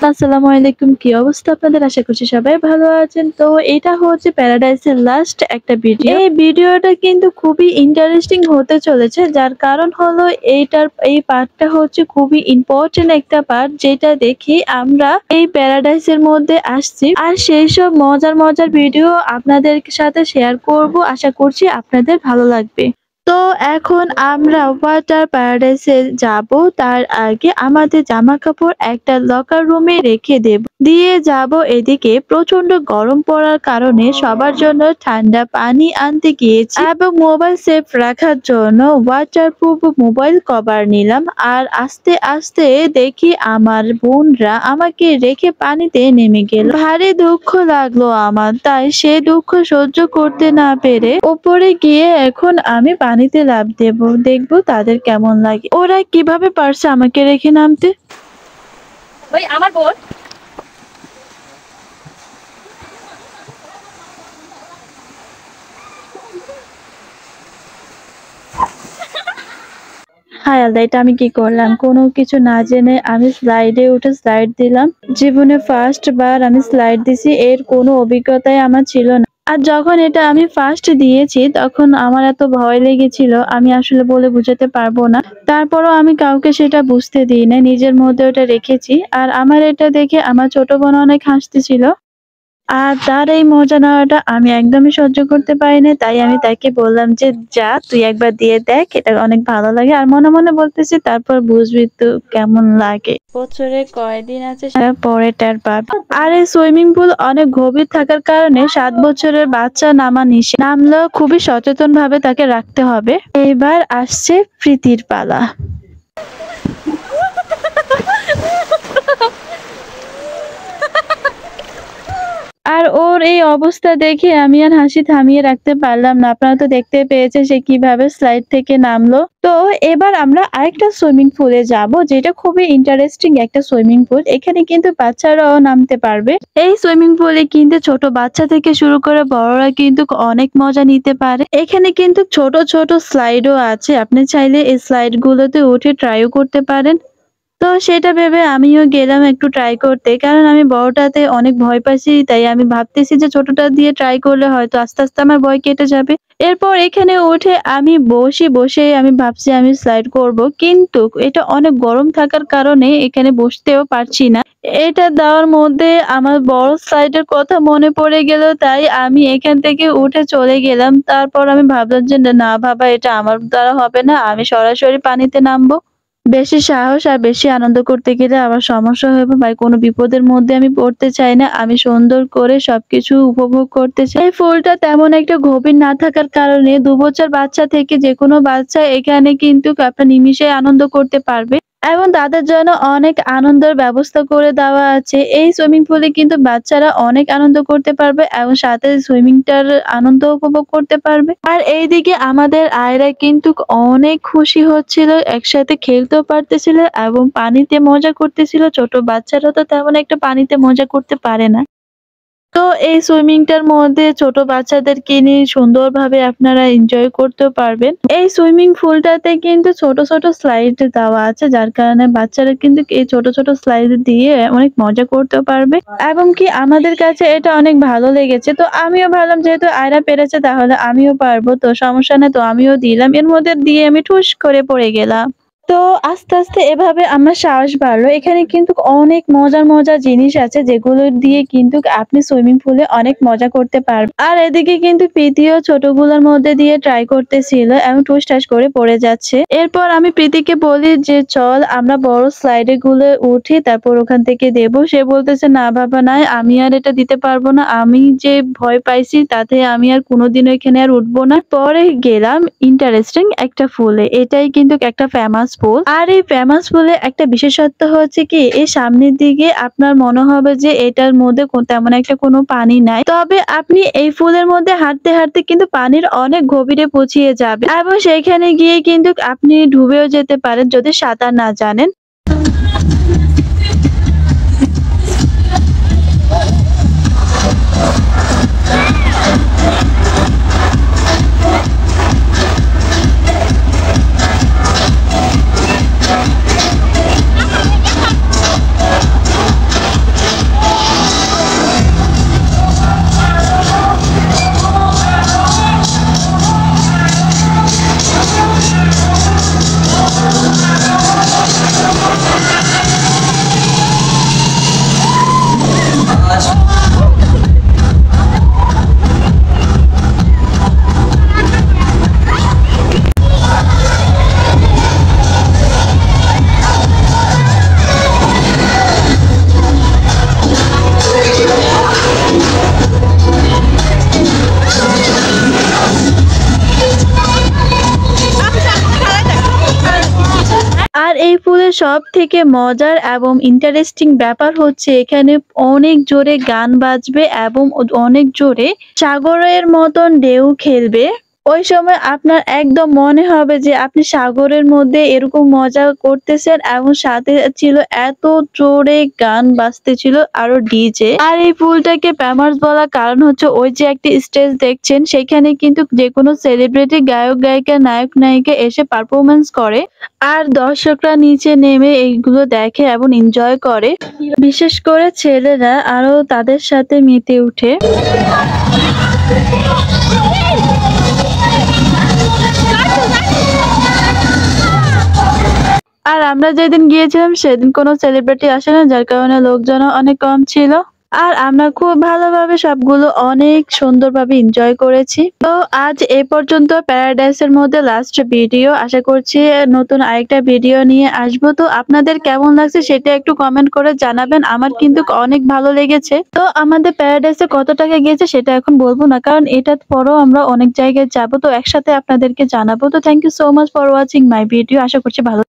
আসসালামু আলাইকুম। কি অবস্থা আপনাদের? আশা করছি সবাই ভালো আছেন। তো এটা হচ্ছে প্যারাডাইসের লাস্ট একটা ভিডিও। এই ভিডিওটা কিন্তু খুবই ইন্টারেস্টিং হতে চলেছে। যার কারণ হলো এই পার্টটা হচ্ছে খুবই ইম্পর্টেন্ট একটা পার্ট, যেটা দেখি আমরা এই প্যারাডাইসের মধ্যে আসছি। আর সেই সব মজার ভিডিও আপনাদের সাথে শেয়ার করব। আশা করছি আপনাদের ভালো লাগবে। তো এখন আমরা ওয়াটার প্যারাডাইসে যাব। তার আগে আমাদের জামাকাপড় একটা লকার রুমে রেখে দিয়ে যাব। এদিকে প্রচন্ড গরম পড়ার কারণে সবার জন্য ঠান্ডা পানি আনতে গিয়েছি এবং মোবাইল সেফ রাখার জন্য ওয়াটারপ্রুফ মোবাইল কভার নিলাম। আর আস্তে আস্তে দেখি আমার বোনরা আমাকে রেখে পানিতে নেমে গেল। ভারী দুঃখ লাগলো আমার, তাই সে দুঃখ সহ্য করতে না পেরে উপরে গিয়ে এখন আমি পানিতে লাফ দেব, দেখবো তাদের কেমন লাগে। ওরা কিভাবে পারছে আমাকে রেখে নামতে। ওই আমার বোন হায় আল্লাহ, এটা আমি কি করলাম? কোনো কিছু না জেনে আমি স্লাইডে উঠে স্লাইড দিলাম। জীবনে ফার্স্ট বার আমি স্লাইড দিছি, এর কোনো অভিজ্ঞতাই আমার ছিল না। আর যখন এটা আমি ফার্স্ট দিয়েছি তখন আমার এত ভয় লেগেছিল, আমি আসলে বলে বুঝাতে পারবো না। তারপরও আমি কাউকে সেটা বুঝতে দিই না, নিজের মধ্যে ওটা রেখেছি। আর আমার এটা দেখে আমার ছোট বোন অনেক হাসতেছিল। আর তার এই মজা নেওয়াটা আমি একদমই সহ্য করতে পারি না, তাই আমি তাকে বললাম যে যা তুই একবার দিয়ে দেখ, এটা অনেক ভালো লাগে। আর মনে মনে বলতেছি তারপর বুঝবি তো কেমন লাগে। বছরে কয়দিন আছে সেটা পরে টের পাবে। আর এই সুইমিং পুল অনেক গভীর থাকার কারণে 7 বছরের বাচ্চা নামা নিষেধ, নামলেও খুবই সচেতন ভাবে তাকে রাখতে হবে। এইবার আসছে প্রীতির পালা। আর ওর এই অবস্থা দেখে আমি আর হাসি থামিয়ে রাখতে পারলাম না। আপনারা তো দেখতে পেয়েছেন সে কিভাবে স্লাইড থেকে নামলো। তো এবার আমরা আরেকটা সুইমিং পুলে যাব, যেটা খুবই ইন্টারেস্টিং একটা সুইমিং পুল। এখানে কিন্তু বাচ্চারাও নামতে পারবে। এই সুইমিং পুলে কিন্তু ছোট বাচ্চা থেকে শুরু করে বড়রা কিন্তু অনেক মজা নিতে পারে। এখানে কিন্তু ছোট ছোট স্লাইডও আছে, আপনি চাইলে এই স্লাইড গুলোতে উঠে ট্রাইও করতে পারেন। তো সেটা ভেবে আমিও গেলাম একটু ট্রাই করতে, কারণ আমি বড়টাতে অনেক ভয় পাচ্ছি। তাই আমি ভাবতেছি যে ছোটটা দিয়ে ট্রাই করলে হয়তো আস্তে আস্তে আমার ভয় কেটে যাবে। এরপর এখানে উঠে আমি বসে আমি ভাবছি আমি স্লাইড করব, কিন্তু এটা অনেক গরম থাকার কারণে এখানে বসতেও পারছি না। এটা দেওয়ার মধ্যে আমার বড় স্লাইডের কথা মনে পড়ে গেল, তাই আমি এখান থেকে উঠে চলে গেলাম। তারপর আমি ভাবলাম যে না বাবা, এটা আমার দ্বারা হবে না, আমি সরাসরি পানিতে নামবো। বেশি সাহস আর বেশি আনন্দ করতে গেলে আবার সমস্যা হবে, বা কোনো বিপদের মধ্যে আমি পড়তে চাই না। আমি সুন্দর করে সবকিছু উপভোগ করতে চাই। এই ফুলটা তেমন একটা গভীর না থাকার কারণে 2 বছর বাচ্চা থেকে যে কোনো বাচ্চা এখানে কিন্তু আপনার নিমিষে আনন্দ করতে পারবে এবং তাদের জন্য অনেক আনন্দের ব্যবস্থা করে দেওয়া আছে। এই সুইমিং পুলে কিন্তু বাচ্চারা অনেক আনন্দ করতে পারবে এবং সাথে সুইমিংটার আনন্দ উপভোগ করতে পারবে। আর এইদিকে আমাদের আয়রা কিন্তু অনেক খুশি হচ্ছিল, একসাথে খেলতেও পারতেছিল এবং পানিতে মজা করতেছিল। ছোট বাচ্চারা তো তেমন একটা পানিতে মজা করতে পারে না। তো এই সুইমিংটার মধ্যে ছোট বাচ্চাদেরকে নিয়ে সুন্দরভাবে আপনারা এনজয় করতেও পারবেন। এই সুইমিং পুলটাতে কিন্তু ছোট ছোট স্লাইড দেওয়া আছে, যার কারণে বাচ্চারা কিন্তু এই ছোট ছোট স্লাইড দিয়ে অনেক মজা করতেও পারবে। এবং কি আমাদের কাছে এটা অনেক ভালো লেগেছে। তো আমিও ভাবলাম যেহেতু আয়রা পেরেছে তাহলে আমিও পারবো, তো সমস্যা নেই। তো আমিও দিলাম, এর মধ্যে দিয়ে আমি ঠুস করে পড়ে গেলাম। তো আস্তে আস্তে এভাবে আমার সাহস বাড়লো। এখানে কিন্তু অনেক মজার জিনিস আছে, যেগুলো দিয়ে কিন্তু আপনি সুইমিং পুলে অনেক মজা করতে পারবেন। আর এদিকে কিন্তু প্রীতিও ছোটগুলোর মধ্যে দিয়ে ট্রাই করতেছিল এবং ঠুস ঠাস করে পড়ে যাচ্ছে। এরপর আমি প্রীতিকে বলি যে চল আমরা বড় স্লাইডে গুলো উঠি, তারপর ওখান থেকে দেবো। সে বলতেছে না বাবা নাই, আমি আর এটা দিতে পারবো না, আমি যে ভয় পাইছি তাতে আমি আর কোনোদিনও এখানে আর উঠবো না। পরে গেলাম ইন্টারেস্টিং একটা ফুলে, এটাই কিন্তু একটা ফেমাস ফুল। আর এই ফেমাস ফুলে একটা বিশেষত্ব হচ্ছে কি, এই সামনের দিকে আপনার মনে হবে যে এটার মধ্যে তেমন একটা কোনো পানি নাই, তবে আপনি এই ফুলের মধ্যে হাঁটতে হাঁটতে কিন্তু পানির অনেক গভীরে পৌঁছিয়ে যাবে এবং সেখানে গিয়ে কিন্তু আপনি ডুবেও যেতে পারেন যদি সাঁতার না জানেন। এই পুলের সবথেকে মজার এবং ইন্টারেস্টিং ব্যাপার হচ্ছে এখানে অনেক জোরে গান বাজবে এবং অনেক জোরে সাগরের মতন ঢেউ খেলবে। ওই সময় আপনার একদম মনে হবে যে আপনি সাগরের মধ্যে এরকম মজা করতেছেন এবং সাথে ছিল এত জোরে গান বাজতেছিল আরো ডিজে। আর এই পুলটাকে ফেমাস বলার কারণ হচ্ছে ওই যে একটি স্টেজ দেখছেন সেখানে কিন্তু যেকোনো সেলিব্রিটি গায়ক গায়িকা নায়ক নায়িকা এসে পারফরমেন্স করে আর দর্শকরা নিচে নেমে এইগুলো দেখে এবং এনজয় করে। বিশেষ করে ছেলেরা আরো তাদের সাথে মেতে উঠে। আর আমরা যেদিন গিয়েছিলাম সেদিন কোনো সেলিব্রিটি আসে না, যার কারণে লোকজনও অনেক কম ছিল। আর আমরা খুব ভালোভাবে সবগুলো অনেক সুন্দরভাবে এনজয় করেছি। তো আজ এই পর্যন্ত প্যারাডাইসের মধ্যে লাস্ট ভিডিও। আশা করছি নতুন আরেকটা ভিডিও নিয়ে আসবো। তো আপনাদের কেমন লাগছে সেটা একটু কমেন্ট করে জানাবেন। আমার কিন্তু অনেক ভালো লেগেছে। তো আমাদের প্যারাডাইসে কত টাকা গিয়েছে সেটা এখন বলবো না, কারণ এটার পরও আমরা অনেক জায়গায় যাবো, তো একসাথে আপনাদেরকে জানাবো। তো thank you so much for watching my video. আশা করছি ভালো